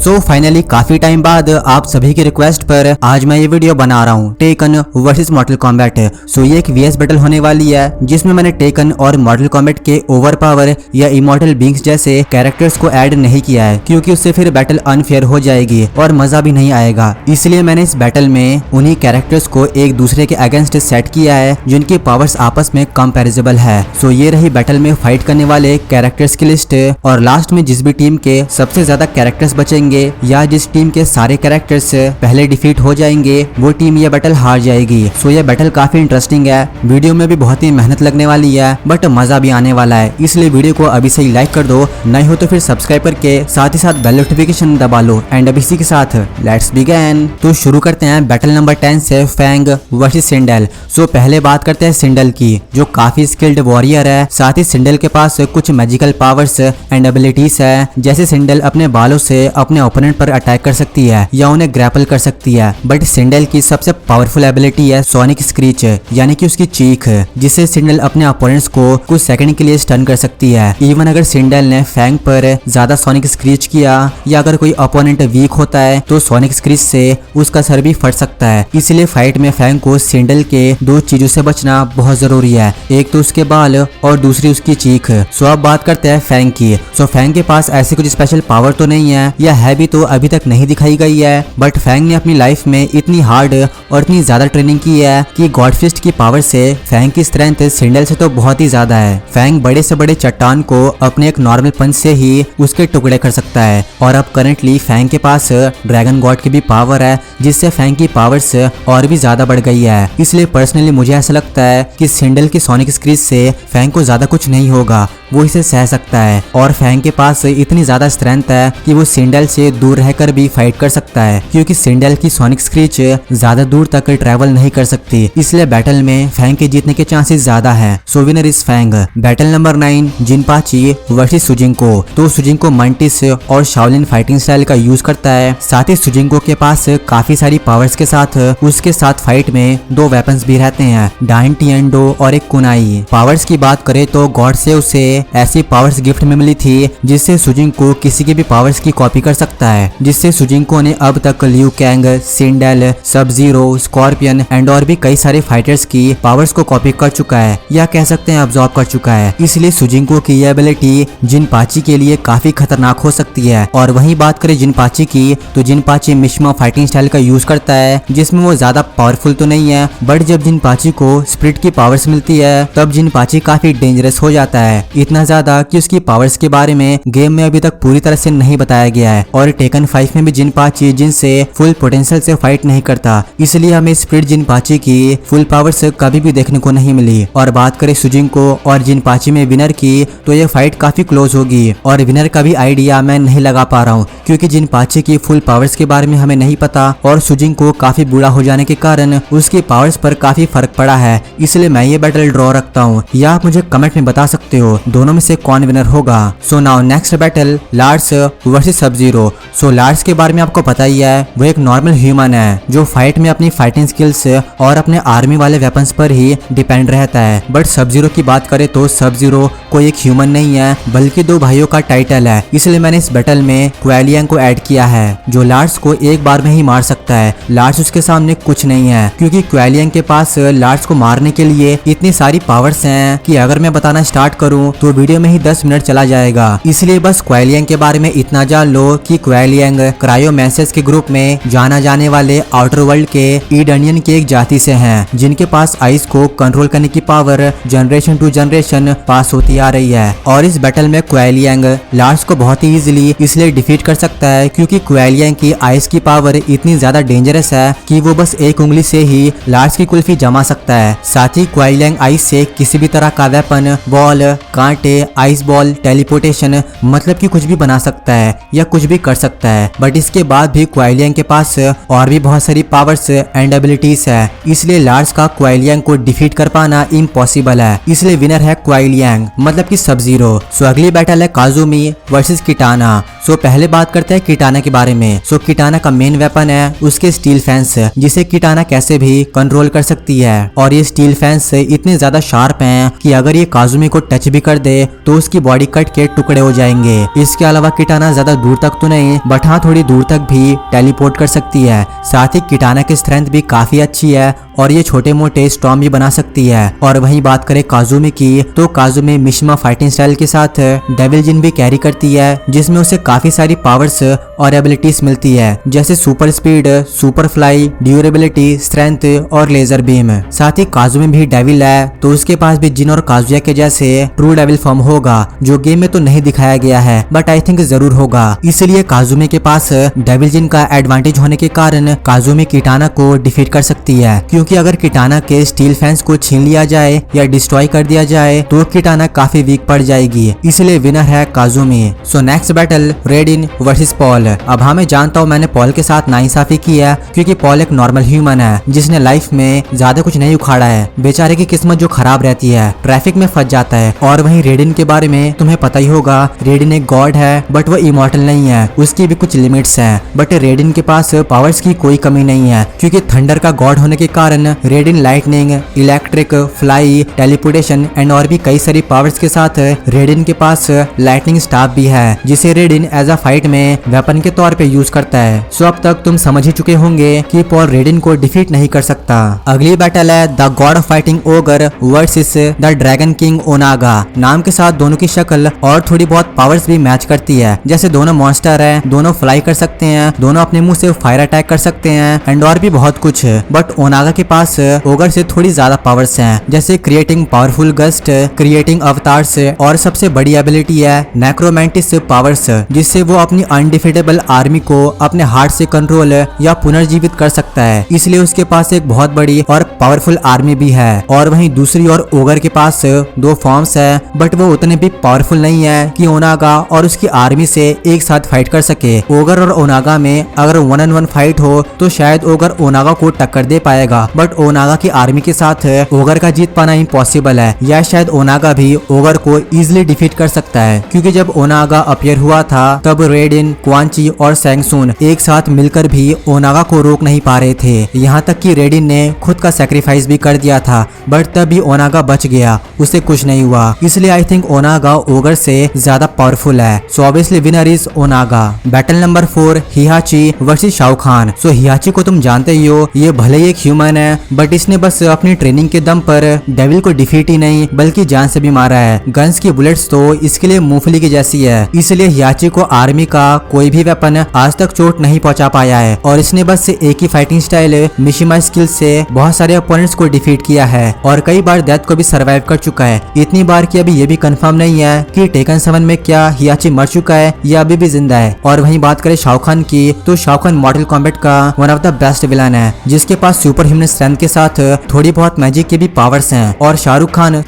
So finally काफी time बाद आप सभी की रिक्वेस्ट पर आज मैं ये वीडियो बना रहा हूँ टेकन वर्सेस मॉर्टल कॉम्बैट। सो ये एक वीएस बैटल होने वाली है जिसमें मैंने टेकन और मॉर्टल कॉम्बैट के ओवर पावर या इमॉर्टल बींग्स जैसे कैरेक्टर्स को ऐड नहीं किया है, क्योंकि उससे फिर बैटल अनफेयर हो जाएगी और मजा भी नहीं आएगा। इसलिए मैंने इस बैटल में उन्हीं कैरेक्टर्स को एक दूसरे के अगेंस्ट सेट किया है जिनकी पावर्स आपस में कंपैरिजेबल है। सो ये रही बैटल में फाइट करने वाले कैरेक्टर्स की लिस्ट, और लास्ट में जिस भी टीम के सबसे ज्यादा कैरेक्टर्स बचेंगे या जिस टीम के सारे कैरेक्टर्स पहले डिफीट हो जाएंगे वो टीम ये बैटल हार जाएगी। सो ये बैटल काफी इंटरेस्टिंग है, वीडियो में भी बहुत ही मेहनत लगने वाली है बट मजा भी आने वाला है, इसलिए वीडियो को अभी से ही लाइक कर दो, नए हो तो फिर सब्सक्राइब करके साथ ही साथ बेल नोटिफिकेशन दबा लो। एंड अब इसी के साथ लेट्स बिगिन। तो शुरू करते हैं बैटल नंबर 10 से फैंग वर्सेस सिंडल। सो पहले बात करते हैं सिंडल की, जो काफी स्किल्ड वॉरियर है। साथ ही सिंडल के पास कुछ मैजिकल पावर्स एंड एबिलिटीज है, जैसे सिंडल अपने बालों से अपने ओपोनेंट पर अटैक कर सकती है या उन्हें ग्रैपल कर सकती है। बट सिंडल की सबसे पावरफुल एबिलिटी है सोनिक स्क्रीच, यानी कि उसकी चीख, जिससे सिंडल अपने अपोनेंट्स को कुछ सेकंड के लिए स्टन कर सकती है। इवन अगर सिंडल ने फैंग पर ज्यादा सोनिक स्क्रीच किया या अगर कोई अपोनेंट वीक होता है तो सोनिक स्क्रीच से उसका सर भी फट सकता है। इसलिए फाइट में फैंग को सिंडल के दो चीजों से बचना बहुत जरूरी है, एक तो उसके बाल और दूसरी उसकी चीख। सो अब बात करते हैं फैंग की। सो फैंग के पास ऐसी कुछ स्पेशल पावर तो नहीं है, या है भी तो अभी तक नहीं दिखाई गई है, बट फैंग ने अपनी लाइफ में इतनी हार्ड और इतनी ज्यादा ट्रेनिंग की है कि गॉड फिस्ट की पावर से फैंग की स्ट्रेंथ सिंडल से तो बहुत ही ज्यादा है। फैंग बड़े से बड़े चट्टान को अपने एक नॉर्मल पंच से ही उसके टुकड़े कर सकता है। और अब करंटली फैंग के पास ड्रैगन गॉड की भी पावर है, जिससे फैंग की पावर्स और भी ज्यादा बढ़ गई है। इसलिए पर्सनली मुझे ऐसा लगता है कि सिंडल की सोनिक स्क्रीच से फैंग को ज्यादा कुछ नहीं होगा, वो इसे सह सकता है। और फैंग के पास इतनी ज्यादा स्ट्रेंथ है कि वो सिंडल से दूर रहकर भी फाइट कर सकता है, क्योंकि सिंडल की सोनिक स्क्रीच ज्यादा दूर तक ट्रैवल नहीं कर सकती। इसलिए बैटल में फैंग के जीतने के चांसेस ज्यादा है। So winner is Fang. Battle number 9 Jinpachi versus Sujinko. तो सुजिंको मंटिस और शाओलिन फाइटिंग स्टाइल का यूज करता है। साथ ही सुजिंको के पास काफी सारी पावर्स के साथ उसके साथ फाइट में दो वेपन्स भी रहते हैं, डाइन टिएंडो और एक कुनाई। पावर्स की बात करें तो गॉड से उसे ऐसी पावर्स गिफ्ट में मिली थी जिससे सुजिंको किसी की भी पावर्स की कॉपी कर सकता है, जिससे सुजिंको ने अब तक लियू कैंग, सिंडल, सब जीरो, स्कॉर्पियन एंड और भी कई सारे फाइटर्स की पावर्स को कॉपी कर चुका है, या कह सकते हैं अब्सॉर्ब कर चुका है। इसलिए सुजिंको की यह एबिलिटी जिनपाची के लिए काफी खतरनाक हो सकती है। और वहीं बात करें जिनपाची की, तो जिनपाची मिश्मा फाइटिंग स्टाइल का यूज करता है, जिसमें वो ज्यादा पावरफुल तो नहीं है, बट जब जिनपाची को स्प्रिट की पावर्स मिलती है तब जिनपाची काफी डेंजरस हो जाता है, इतना ज्यादा कि उसकी पावर्स के बारे में गेम में अभी तक पूरी तरह से नहीं बताया गया है। और टेकन 5 में भी जिनपाची जिनसे फुल पोटेंशियल से फाइट नहीं करता, इसलिए हमें स्प्रिट जिनपाची की फुल पावर्स कभी भी देखने को नहीं मिली। और बात करें सुजिंको और जिनपाची में विनर की, तो ये फाइट काफी क्लोज होगी और विनर का भी आइडिया मैं नहीं लगा पा रहा हूँ, क्योंकि जिनपाची की फुल पावर्स के बारे में हमें नहीं पता और सुजिंको काफी बूढ़ा हो जाने के कारण उसकी पावर्स पर काफी फर्क पड़ा है। इसलिए मैं ये बैटल ड्रॉ रखता हूँ, या आप मुझे कमेंट में बता सकते हो दोनों में से कौन विनर होगा। So now next battle Lars versus sub zero. So Lars के बारे में आपको पता ही है, वो एक नॉर्मल ह्यूमन है जो फाइट में अपनी फाइटिंग स्किल्स और अपने आर्मी वाले वेपन्स पर ही डिपेंड रहता है। बट सब जीरो की बात करें तो सब जीरो कोई एक ह्यूमन नहीं है, बल्कि दो भाइयों का टाइटल है। इसलिए मैंने इस बैटल में क्वेलियन को ऐड किया है, जो लार्स को एक बार में ही मार सकता है। लार्स उसके सामने कुछ नहीं है, क्योंकि क्वेलियन के पास लार्स को मारने के लिए इतनी सारी पावर्स हैं कि अगर मैं बताना स्टार्ट करूं तो वीडियो में ही 10 मिनट चला जाएगा। इसलिए बस क्वेलियन के बारे में इतना जान लो कि क्वेलियन क्रायोमेंसेस के ग्रुप में जाना जाने वाले आउटर वर्ल्ड के ईडनियन की एक जाति से हैं, जिनके पास आइस को कंट्रोल करने की power generation to generation pass होती आ रही है। और इस बैटल में क्वेलियन लार्स को बहुत ही इजीली इसलिए डिफीट कर सकता है, क्योंकि क्वेलियन की आइस की पावर इतनी ज्यादा डेंजरस है कि वो बस एक उंगली से ही लार्स की कुल्फी जमा सकता है। साथ ही क्वेलियन आइस से किसी भी तरह का वेपन, बॉल, कांटे, आइस बॉल, टेलीपोर्टेशन, मतलब कि कुछ भी बना सकता है या कुछ भी कर सकता है। बट इसके बाद भी क्वेलियन के पास और भी बहुत सारी पावर्स एंड एबिलिटीज है, इसलिए लार्स का क्वेलियन को डिफीट कर पाना इम्पॉसिबल है। इसलिए विनर है क्वेलियन, मतलब कि सब जीरो। सो अगली बैटल है काजुमी वर्सेस किटाना। सो पहले बात करते हैं किटाना के बारे में। सो किटाना का मेन वेपन है उसके स्टील फैंस, जिसे किटाना कैसे भी कंट्रोल कर सकती है। और ये स्टील फैंस इतने ज्यादा शार्प हैं कि अगर ये काजुमी को टच भी कर दे तो उसकी बॉडी कट के टुकड़े हो जाएंगे। इसके अलावा किटाना ज्यादा दूर तक तो नहीं बट हाँ थोड़ी दूर तक भी टेलीपोर्ट कर सकती है। साथ ही किटाना की स्ट्रेंथ भी काफी अच्छी है और ये छोटे मोटे स्टॉर्म भी बना सकती है। और वहीं बात करें काजुमी की, तो काजुमी मिशिमा फाइटिंग स्टाइल के साथ डेविल जिन भी कैरी करती है, जिसमें उसे काफी सारी पावर्स और एबिलिटीज मिलती है, जैसे super speed, super fly, durability, strength और लेजर बीम। साथ ही काजुमी भी डेविल है, तो उसके पास भी जिन और काजुया के जैसे ट्रू डेविल फॉर्म होगा, जो गेम में तो नहीं दिखाया गया है बट आई थिंक जरूर होगा। इसलिए काजुमी के पास डेविल जिन का एडवांटेज होने के कारण काजुमी किटाना को डिफीट कर सकती है, क्योंकि अगर किटाना के स्टील फैंस को छीन लिया जाए या डिस्ट्रॉय कर दिया जाए तो किटाना काफी वीक पड़ जाएगी। इसलिए विनर है Kazumi. So next battle Raiden versus Paul. अब हाँ मैं जानता हूँ मैंने पॉल के साथ नाइंसाफी की है, क्योंकि पॉल एक नॉर्मल ह्यूमन है जिसने लाइफ में ज्यादा कुछ नहीं उखाड़ा है। बेचारे की किस्मत जो खराब रहती है, ट्रैफिक में फंस जाता है। और वहीं रेडिन के बारे में तुम्हें पता ही होगा, रेडिन एक गॉड है बट वो इमॉर्टल नहीं है, उसकी भी कुछ लिमिट्स हैं। बट रेडिन के पास पावर्स की कोई कमी नहीं है, क्योंकि थंडर का गॉड होने के कारण रेडिन lightning, electric, fly, teleportation and और भी कई सारी पावर्स के साथ रेडिन के पास लाइटनिंग स्टाफ भी है, जिसे रेडिन एज अ फाइट में वेपन के तौर पे यूज करता है। सो अब तक तुम समझ ही चुके होंगे कि पॉल रेडिन को डिफीट नहीं कर सकता। अगली बैटल है the god of fighting Ogre versus the dragon king Onaga. नाम के साथ दोनों की शक्ल और थोड़ी बहुत पावर्स भी मैच करती है, जैसे दोनों मॉन्स्टर है, दोनों फ्लाई कर सकते हैं, दोनों अपने मुंह से फायर अटैक कर सकते हैं एंड और भी बहुत कुछ। बट ओनागा के पास ओगर से थोड़ी ज्यादा पावर्स हैं, जैसे creating powerful gust, creating avatars और सबसे बड़ी एबिलिटी है नेक्रोमैंटिस पावर्स, जिससे वो अपनी अनडिफीटेबल आर्मी को अपने हार्ट से कंट्रोल या पुनर्जीवित कर सकता है। इसलिए उसके पास एक बहुत बड़ी और पावरफुल आर्मी भी है। और वहीं दूसरी ओर ओगर के पास दो फॉर्म्स है, बट वो उतने भी पावरफुल नहीं है कि ओनागा और उसकी आर्मी से एक साथ फाइट कर सके। ओगर और ओनागा में अगर 1-on-1 फाइट हो तो शायद ओगर ओनागा को टक्कर दे पाएगा, बट ओनागा की आर्मी के साथ ओगर का जीत पाना इम्पॉसिबल है, या शायद ओनागा भी ओगर को इजिली डिफीट कर सकता है। क्योंकि जब ओनागा अपीयर हुआ था तब रेडिन, क्वांची और सैंगसून एक साथ मिलकर भी ओनागा को रोक नहीं पा रहे थे। यहाँ तक कि रेडिन ने खुद का सैक्रिफाइस भी कर दिया था, बट तब भी ओनागा बच गया, उसे कुछ नहीं हुआ। इसलिए आई थिंक ओनागा ओगर से ज्यादा पावरफुल है। So obviously winner is Onaga. Battle number 4 Heihachi versus Shao Kahn. So Heihachi को तुम जानते ही हो, ये भले ही एक ह्यूमन है बट इसने बस अपनी ट्रेनिंग के दम पर डेविल को डिफीट ही नहीं बल्कि जान से भी मारा है। गन्स की बुलेट्स तो इसके लिए मूंगफली की जैसी है, इसलिए हियाची को आर्मी का कोई भी वेपन आज तक चोट नहीं पहुंचा पाया है। और इसने बस एक ही फाइटिंग स्टाइल मिशिमा स्किल से बहुत सारे अपोनेंट्स को डिफीट किया है और कई बार डेथ को भी सर्वाइव कर चुका है। इतनी बार कि अभी ये भी कंफर्म नहीं है कि टेकन 7 में क्या हियाची मर चुका है या अभी भी जिंदा है। और वहीं बात करें शाओ खान की, तो शाओ खान मॉर्टल कॉम्बैट का one of the best villain है, जिसके पास सुपर ह्यूमन स्ट्रेंथ के साथ थोड़ी बहुत मैजिक की भी पावर्स हैं। और शाहरुख खान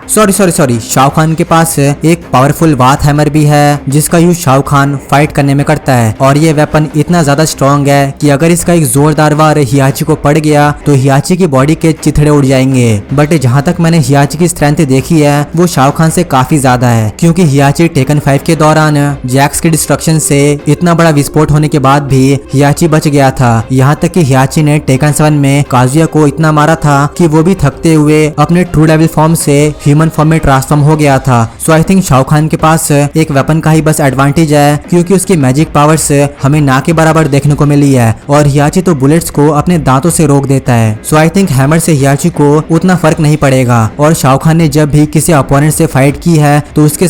सॉरी शाओ खान के पास एक पावरफुल वाथ हैमर भी है, जिसका यूज शाओ खान फाइट करने में करता है। और ये वेपन इतना ज्यादा स्ट्रॉन्ग है कि अगर इसका एक जोरदार वार हियाची को पड़ गया तो हियाची की बॉडी के चिथड़े उड़ जाएंगे। बट जहाँ तक मैंने हियाची की स्ट्रेंथ देखी है वो शाओ खान से काफी ज्यादा है, क्योंकि हियाची टेकन 5 के दौरान जैक्स के डिस्ट्रक्शन से इतना बड़ा विस्फोट होने के बाद भी हियाची बच गया था। यहाँ तक कि हियाची ने टेकन 7 में काजुया को इतना मारा था कि वो भी थकते हुए अपने ट्रू डेविल फॉर्म से ह्यूमन फॉर्म में ट्रांसफॉर्म हो गया था। सो आई थिंक शाओ खान के पास एक वेपन का ही बस एडवांटेज है, क्योंकि उसकी मैजिक पावर्स हमें ना के बराबर देखने को मिली है और हियाची तो बुलेट्स को अपने दांतों से रोक देता है। सो आई थिंक हैमर से हियाची को उतना फर्क नहीं पड़ेगा। और शाओ खान ने जब भी किसी अपोनेंट से फाइट की है तो उसके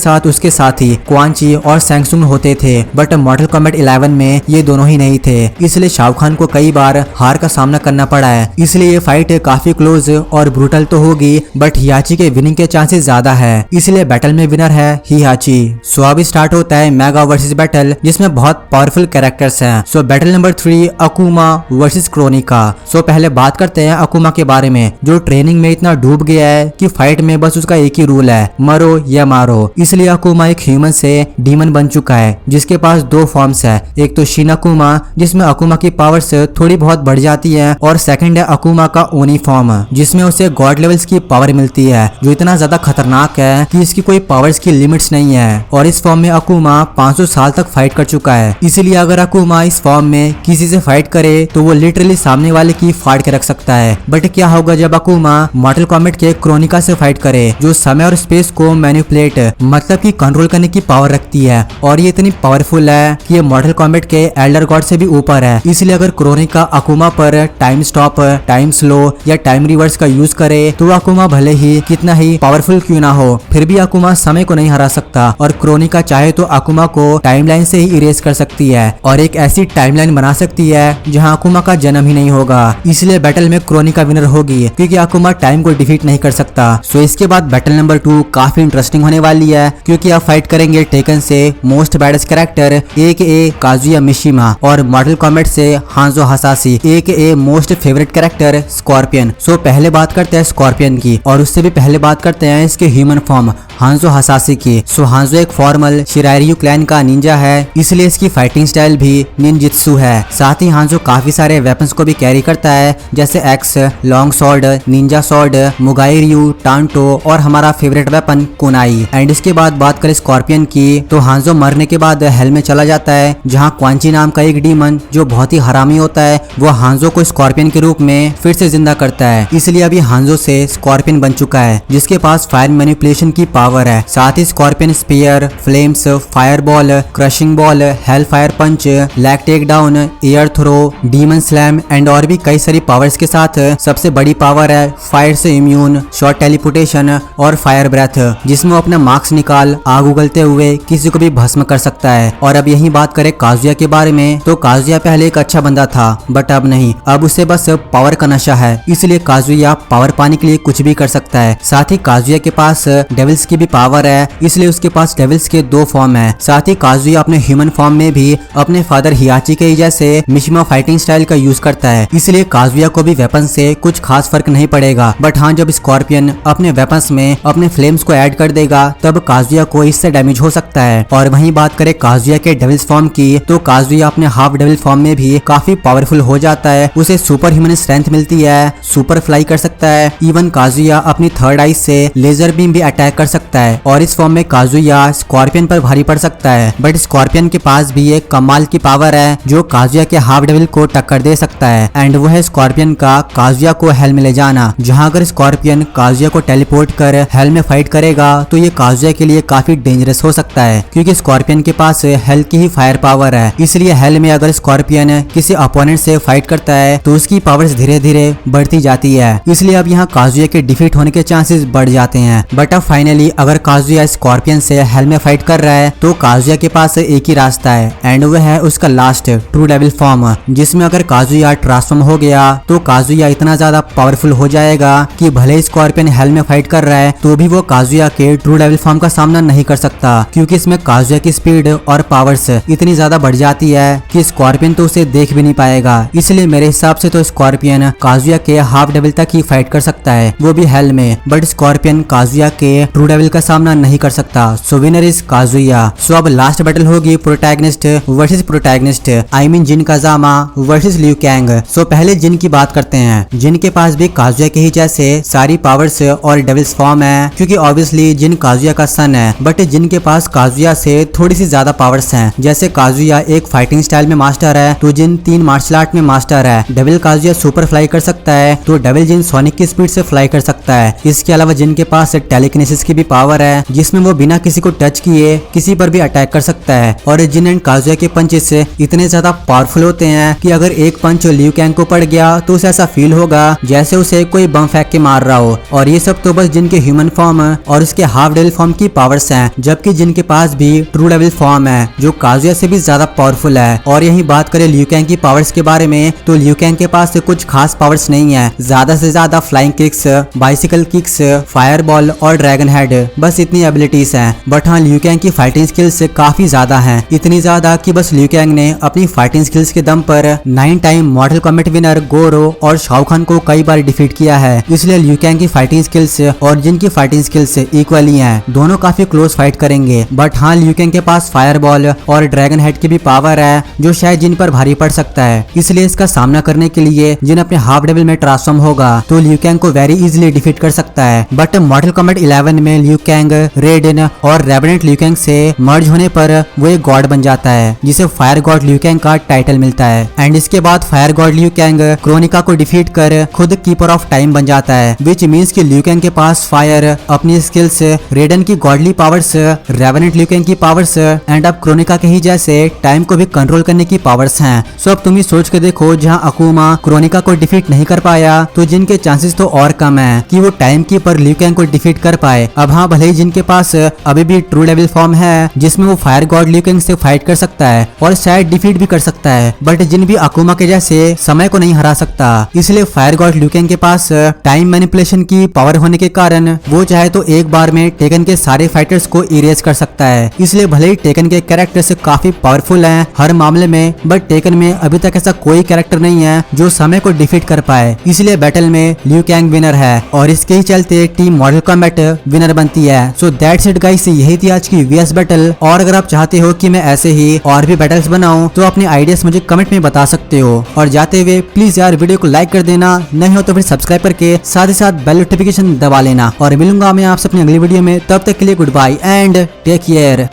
साथ ही क्वांची और सैंगसुंग होते थे, बट मॉर्टल कॉम्बैट 11 में ये दोनों ही नहीं थे। इसलिए शाओ खान को कई बार हार का सामना करना पड़ा है। इसलिए ये फाइट काफी क्लोज और ब्रूटल तो होगी, बट हियाची के विनिंग के चांसेस ज्यादा है, इसलिए बैटल में विनर है हियाची। सो अब स्टार्ट होता है मेगा वर्सेस बैटल, जिसमें बहुत पावरफुल कैरेक्टर्स हैं। सो बैटल नंबर 3 अकुमा वर्सेस क्रोनिका। सो पहले बात करते हैं अकुमा के बारे में, जो ट्रेनिंग में इतना डूब गया है कि फाइट में बस उसका एक ही रूल है, मरो या मारो। इसलिए अकुमा एक ह्यूमन से डीमन बन चुका है, जिसके पास दो फॉर्म्स है। एक तो शिन अकुमा, जिसमें अकुमा की पावर्स थोड़ी बहुत बढ़ जाती है, और सेकंड है अकुमा का ओनी फॉर्म, जिसमें उसे गॉड लेवल्स की पावर मिलती है, जो इतना ज्यादा खतरनाक है कि इसकी कोई पावर्स की लिमिट्स नहीं है और इस फॉर्म में अकुमा 500 साल तक फाइट कर चुका है। इसलिए अगर अकुमा इस फॉर्म में किसी से फाइट करे तो वो लिटरली सामने वाले की फाड़ के रख सकता है। बट क्या होगा जब अकुमा मॉर्टल कॉम्बैट के क्रोनिका से फाइट करे, जो समय और स्पेस को मैनिपुलेट मतलब कि कंट्रोल करने की पावर रखती है और ये इतनी पावरफुल है कि ये मॉर्टल कॉम्बैट के एल्डर गॉड से भी ऊपर है। इसलिए अगर क्रोनिका अकुमा पर टाइम स्टॉप, टाइम स्लो या टाइम रिवर्स का यूज करे तो अकुमा भले ही कितना ही पावरफुल क्यों ना हो, फिर भी अकुमा समय को नहीं हरा सकता और क्रोनिका चाहे तो अकुमा को टाइमलाइन से ही इरेज कर सकती है और एक ऐसी टाइमलाइन बना सकती है जहां अकुमा का जन्म ही नहीं होगा। इसलिए बैटल में क्रोनिका विनर होगी क्योंकि अकुमा टाइम को डिफीट नहीं कर सकता। सो इसके बाद बैटल नंबर 2 काफी इंटरेस्टिंग होने वाली है क्योंकि आप फाइट करेंगे टेकन से most baddest character AKA Kazuya Mishima और मॉर्टल कॉम्बैट से Hanzo Hasashi AKA most favourite character Scorpion. So पहले बात करते हैं स्कॉर्पियन की और उससे भी पहले बात करते हैं इसके ह्यूमन फॉर्म हांजो हासाशी की। सो हांजो एक फॉर्मल शिरायरियू क्लैन का निंजा है, इसलिए इसकी फाइटिंग स्टाइल भी निंजित्सु है। साथ ही हांजो काफी सारे वेपन्स को भी कैरी करता है जैसे axe, long sword, ninja sword, Mugai Ryu, tanto और हमारा फेवरेट वेपन कुनाई। एंड इसके बाद बात करें स्कॉर्पियन की तो हांजो मरने के बाद हेल में चला जाता है जहां क्वांची नाम का एक डीमन जो बहुत ही हरामी होता है वो हांजो को स्कॉर्पियन के रूप में फिर से जिंदा करता है। इसलिए अभी हांजो से स्कॉर्पियन बन चुका है जिसके पास फायर मैनिपुलेशन की पावर है। साथ ही Scorpion spear, flames, fire ball, crushing ball, hell fire punch, leg take down, air throw, demon slam and और भी कई सारी पावर्स के साथ सबसे बड़ी पावर है फायर से इम्यून, शॉर्ट टेलीपोर्टेशन और फायर ब्रेथ, जिसमें वो अपना मार्क्स निकाल आग उगलते हुए किसी को भी भस्म कर सकता है। और अब यही बात करें काजुया के बारे में तो काजुया पहले एक अच्छा बंदा था बट अब नहीं, अब उसे बस पावर का नशा है। इसलिए काजुया पावर पाने के लिए कुछ भी कर सकता है। साथ ही काजुया के पास डेविल्स की भी पावर है, इसलिए उसके पास डेविल्स के 2 फॉर्म है। साथ ही काजुया अपने ह्यूमन फॉर्म में भी अपने फादर हियाची के जैसे मिशिमा फाइटिंग स्टाइल का यूज करता है। इसलिए काजुया को भी वेपन से कुछ खास फर्क नहीं पड़ेगा। बट हाँ, जब स्कॉर्पियन अपने वेपन्स में अपने फ्लेम्स को ऐड कर देगा तब काजुया को इससे डैमेज हो सकता है। और वहीं बात करें काजुया के डेविल्स फॉर्म की तो काजुया अपने हाफ डेविल फॉर्म में भी काफी पावरफुल हो जाता है। उसे सुपर ह्यूमन स्ट्रेंथ मिलती है, सुपर फ्लाई कर सकता है। इवन काजुया अपनी थर्ड आई से लेजर बीम भी अटैक कर सकता है और इस फॉर्म में काजुया स्कॉर्पियन पर भारी पड़ सकता है। बट स्कॉर्पियन के पास भी एक कमाल की पावर है जो काजुया के हाफ डेविल को टक्कर दे सकता है एंड वो है स्कॉर्पियन का काजुया को हेल में ले जाना। जहां अगर स्कॉर्पियन काजुया को टेलीपोर्ट कर हेल में फाइट करेगा तो ये काजुया के लिए काफी डेंजरस हो सकता है क्योंकि स्कॉर्पियन के पास हेल की ही फायर पावर है। इसलिए हेल में अगर स्कॉर्पियन किसी अपोनेंट से फाइट करता है तो उसकी पावर्स धीरे धीरे बढ़ती जाती है। इसलिए अब यहाँ काजुया के डिफीट होने के चांसेस बढ़ जाते हैं। बट अब फाइनली अगर काजुया स्कॉर्पियन से हेल में फाइट कर रहा है तो काजुया के पास एक ही रास्ता है एंड वह है उसका लास्ट ट्रू डेविल फॉर्म, जिसमें अगर काजुया ट्रांसफॉर्म हो गया तो काजुया इतना ज्यादा पावरफुल हो जाएगा कि भले स्कॉर्पियन हेल में फाइट कर रहा है तो भी वो काजुया के ट्रू डेविल फॉर्म का सामना नहीं कर सकता क्योंकि इसमें काजुया की स्पीड और पावर्स इतनी ज्यादा बढ़ जाती है कि स्कॉर्पियन तो उसे देख भी नहीं पाएगा। इसलिए मेरे हिसाब से तो स्कॉर्पियन काजुया के हाफ डेविल तक ही फाइट कर सकता है, वो भी हेल में। बट स्कॉर्पियन काजुया के ट्रू डेविल का सामना नहीं कर सकता। सो विनर इज काजुया। सो अब लास्ट बैटल होगी protagonist versus protagonist, I mean Jin Kazama versus Liu Kang. So पहले जिन की बात करते हैं। जिन के पास भी काजुया के ही जैसे सारी पावर्स और डेविल्स फॉर्म है क्योंकि ऑब्वियसली जिन काजुया का सन है। बट जिन के पास काजुया से थोड़ी सी ज्यादा पावर्स हैं। जैसे काजुया एक फाइटिंग स्टाइल में मास्टर है तो जिन 3 मार्शल आर्ट में मास्टर है। डेविल काजुया सुपर फ्लाई कर सकता है तो डेविल जिन सोनिक की स्पीड से फ्लाई कर सकता है। इसके अलावा जिन के पास टेलीकिनेसिस की भी पावर है जिसमें वो बिना किसी को टच किए किसी पर भी अटैक कर सकता है। और जिन एंड काजुया के पंचेस इतने ज्यादा पावरफुल होते हैं कि अगर एक पंच लियू कैंग को पड़ गया तो उसे ऐसा फील होगा जैसे उसे कोई बम फेंक के मार रहा हो। और ये सब तो बस जिनके ह्यूमन फॉर्म और उसके हाफ डेविल फॉर्म की पावर्स हैं, जबकि जिनके पास भी ट्रू डेविल फॉर्म है जो काजुया से भी ज्यादा पावरफुल है। और यही बात करें लियू कैंग की पावर्स के बारे में तो लियू कैंग के पास कुछ खास पावर्स नहीं है। ज्यादा से ज्यादा flying kicks, bicycle kicks, fire ball और ड्रैगन हेड, बस इतनी एबिलिटीज हैं। बट हाँ, लियू कैंग की फाइटिंग स्किल्स काफी ज्यादा हैं, इतनी ज्यादा कि बस लियू कैंग ने अपनी फाइटिंग स्किल्स के दम पर 9 टाइम मॉर्टल कॉम्बैट विनर गोरो और शाओ खान को कई बार डिफीट किया है। इसलिए लियू कैंग की फाइटिंग स्किल्स और जिन की फाइटिंग स्किल्स इक्वली हैं, दोनों काफी क्लोज फाइट करेंगे। बट हाँ, लियू कैंग के पास फायर बॉल और ड्रैगन हेड की भी पावर है जो शायद जिन पर भारी पड़ सकता है। इसलिए इसका सामना करने के लिए जिन अपने हाफ डेविल में ट्रांसफॉर्म होगा तो लियू कैंग को वेरी इजीली डिफीट कर सकता है। बट बट मॉडल कॉम्बैट 11 में लिu कैंग, रेडिन और रेवेनेंट लिu कैंग से मर्ज होने पर वो एक गॉड बन जाता है जिसे फायर गॉड लिu कैंग का टाइटल मिलता है। एंड इसके बाद फायर गॉड लिu कैंग क्रोनिका को डिफीट कर खुद कीपर ऑफ टाइम बन जाता है, विच मीन्स कि लिu कैंग के पास फायर, अपनी स्किल्स, रेडन की गॉडली पावर्स, रेवेनेंट लिu कैंग की पावर्स एंड अब क्रोनिका के ही जैसे टाइम को भी कंट्रोल करने की पावर्स हैं। सो अब तुम ही सोच के देखो, जहां अकुमा क्रोनिका को डिफीट नहीं कर पाया तो जिनके चांसेस तो और कम है कि वो टाइम कीपर लिu कैंग को डिफीट कर पाए। अब हाँ, भले ही जिनके पास अभी भी ट्रू डेविल फॉर्म है जिसमें वो फायर गॉड लिu कैंग से फाइट कर सकता है और शायद डिफीट भी कर सकता है, बट जिन भी अकुमा के जैसे समय को नहीं हरा सकता। इसलिए फायर गॉड लिu कैंग के पास टाइम मैनिपुलेशन की पावर होने के कारण वो चाहे तो एक बार में टेकन के सारे फाइटर्स को इरेज कर सकता है। इसलिए भले ही टेकन के कैरेक्टर्स काफी पावरफुल हैं हर मामले में, बट टेकन में अभी तक ऐसा कोई कैरेक्टर नहीं है जो समय को डिफीट कर पाए। इसलिए बैटल में लिu कैंग विनर है और इसके ही चलते टीम मॉडल कॉम्बैट विनर बनती है। सो दैट्स इट गाइस, यही थी आज की वीएस बैटल। और अगर आप चाहते हो कि मैं ऐसे ही और भी बैटल्स बनाऊं तो अपने आइडियाज मुझे कमेंट में बता सकते हो। और जाते हुए प्लीज यार वीडियो को लाइक कर देना, नहीं हो तो फिर सब्सक्राइब करके साथ ही साथ बेल नोटिफिकेशन दबा लेना। और मिलूंगा मैं आपसे अपनी अगली वीडियो में, तब तक के लिए good bye and take care.